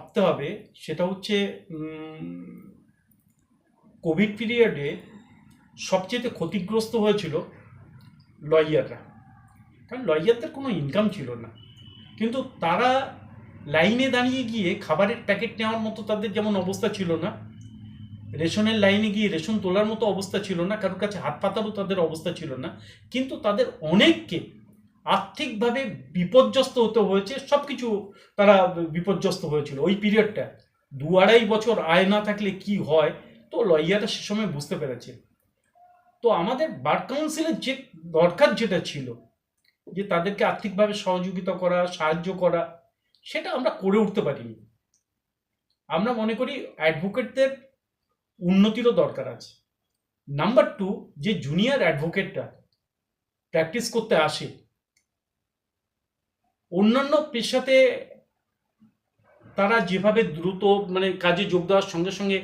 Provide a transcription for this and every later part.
ভাবতে হবে সেটা হচ্ছে কোভিড পিরিয়ডে সবচেয়ে ক্ষতিগ্রস্ত হয়েছিল লয়াররা, কারণ লয়ারদের কোনো ইনকাম ছিল না, কিন্তু তারা লাইনে দাঁড়িয়ে গিয়ে খাবারের প্যাকেট নেওয়ার মতো তাদের যেমন অবস্থা ছিল না, রেশনের লাইনে গিয়ে রেশন তোলার মতো অবস্থা ছিল না, কারোর কাছে হাত পাতারও তাদের অবস্থা ছিল না, কিন্তু তাদের অনেককে আর্থিকভাবে বিপর্যস্ত হতে হয়েছে, সব কিছু তারা বিপর্যস্ত হয়েছিল ওই পিরিয়ডটা। 2-2.5 বছর আয় না থাকলে কি হয়, তো লয়াররা সে সময় বুঝতে পেরেছে। তো আমাদের বার কাউন্সিলের যে দরকার যেটা ছিল, যে তাদেরকে আর্থিকভাবে সহযোগিতা করা, সাহায্য করা, সেটা আমরা করে উঠতে পারিনি। আমরা মনে করি অ্যাডভোকেটদের উন্নতিরও দরকার আছে। নাম্বার 2, যে জুনিয়র অ্যাডভোকেটরা প্র্যাকটিস করতে আসে, অন্যান্য পেশাতে তারা যেভাবে দ্রুত মানে কাজে যোগ দেওয়ার সঙ্গে সঙ্গে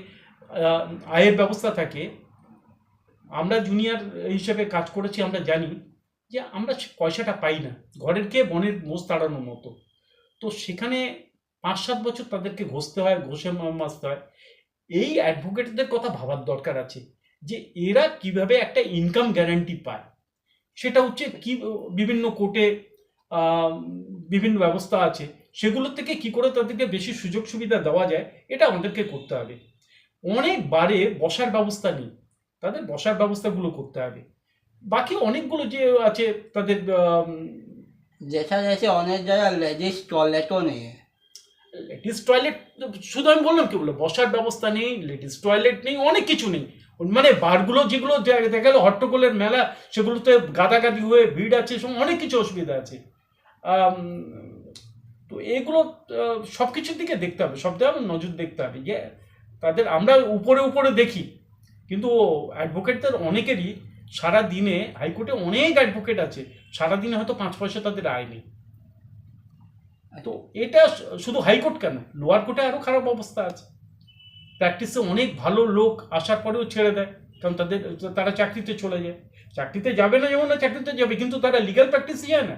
আয়ের ব্যবস্থা থাকে, আমরা জুনিয়র হিসেবে কাজ করেছি, আমরা জানি যে আমরা পয়সাটা পাই না, ঘরের খেয়ে বনের মোষ তাড়ানোর মতো। তো সেখানে 5-7 বছর তাদেরকে ঘষতে হয়, ঘষে মাজতে হয়। এই অ্যাডভোকেটদের কথা ভাবার দরকার আছে যে এরা কিভাবে একটা ইনকাম গ্যারান্টি পায়। সেটা হচ্ছে কি, বিভিন্ন কোর্টে বিভিন্ন ব্যবস্থা আছে, সেগুলো থেকে কি করে তাদেরকে বেশি সুযোগ সুবিধা দেওয়া যায়, এটা আমাদেরকে করতে হবে। অনেক বারে বসার ব্যবস্থা নেই, তাদের বসার ব্যবস্থাগুলো করতে হবে। বাকি অনেকগুলো যে আছে তাদের দেখা যাচ্ছে অনেক জায়গায় লেডিস টয়লেটও নেই। লেডিস টয়লেট শুধু আমি বললাম কি, বললো বসার ব্যবস্থা নেই, লেডিস টয়লেট নেই, অনেক কিছু নেই। মানে বারগুলো যেগুলো দেখা গেল হট্টগোলের মেলা, সেগুলোতে গাদাগাদি হয়ে ভিড় আছে, অনেক কিছু অসুবিধা আছে। তো এগুলো সব কিছুর দিকে দেখতে হবে, সব দিকে নজর দেখতে হবে। যে তাদের আমরা উপরে উপরে দেখি, কিন্তু অ্যাডভোকেটদের অনেকেরই সারা দিনে, হাইকোর্টে অনেক অ্যাডভোকেট আছে, সারাদিনে হয়তো 5 পয়সা তাদের আয় নেই। তো এটা শুধু হাইকোর্ট কেন, লোয়ার কোর্টে আরও খারাপ অবস্থা আছে। প্র্যাকটিসে অনেক ভালো লোক আসার পরেও ছেড়ে দেয়, কারণ তারা চাকরিতে চলে যায়। চাকরিতে যাবে না যেমন না, চাকরিতে যাবে, কিন্তু তারা লিগ্যাল প্র্যাকটিসে যায় না,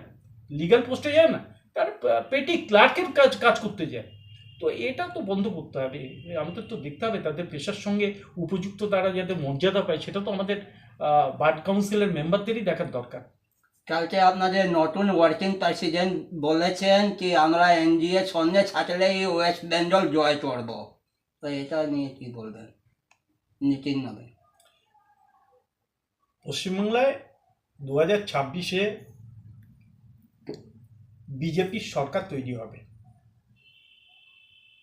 লিগ্যাল পোস্টে যায় না, তারা পেটি ক্লার্কের কাজ করতে যায়। তো এটা তো বন্ধ করতে হবে, আমাদের তো দেখতে হবে তাদের পেশার সঙ্গে উপযুক্ত তারা যাতে মর্যাদা পায়, সেটা তো আমাদের বার কাউন্সিলের মেম্বারদেরই দেখার দরকার। কালকে আপনাদের নতুন ওয়ার্কিং প্রেসিডেন্ট বলেছেন কি আমরা এনডিএ সঙ্গে থাকলেই ওয়েস্ট বেঙ্গল জয় করব, তো এটা নিয়ে কি বলবেন নীতিন নবে? পশ্চিমবাংলায় 2026-এ বিজেপির সরকার তৈরি হবে।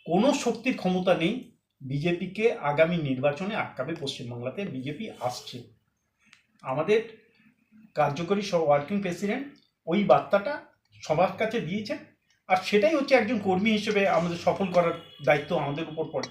কোনো শক্তির ক্ষমতা নেই বিজেপিকে আগামী নির্বাচনে আটকাবে। পশ্চিমবাংলাতে বিজেপি আসছে। আমাদের কার্যকরী ওয়ার্কিং প্রেসিডেন্ট ওই বার্তাটা সবার কাছে দিয়েছেন, আর সেটাই হচ্ছে একজন কর্মী হিসেবে আমাদের সফল করার দায়িত্ব আমাদের উপর পড়ে।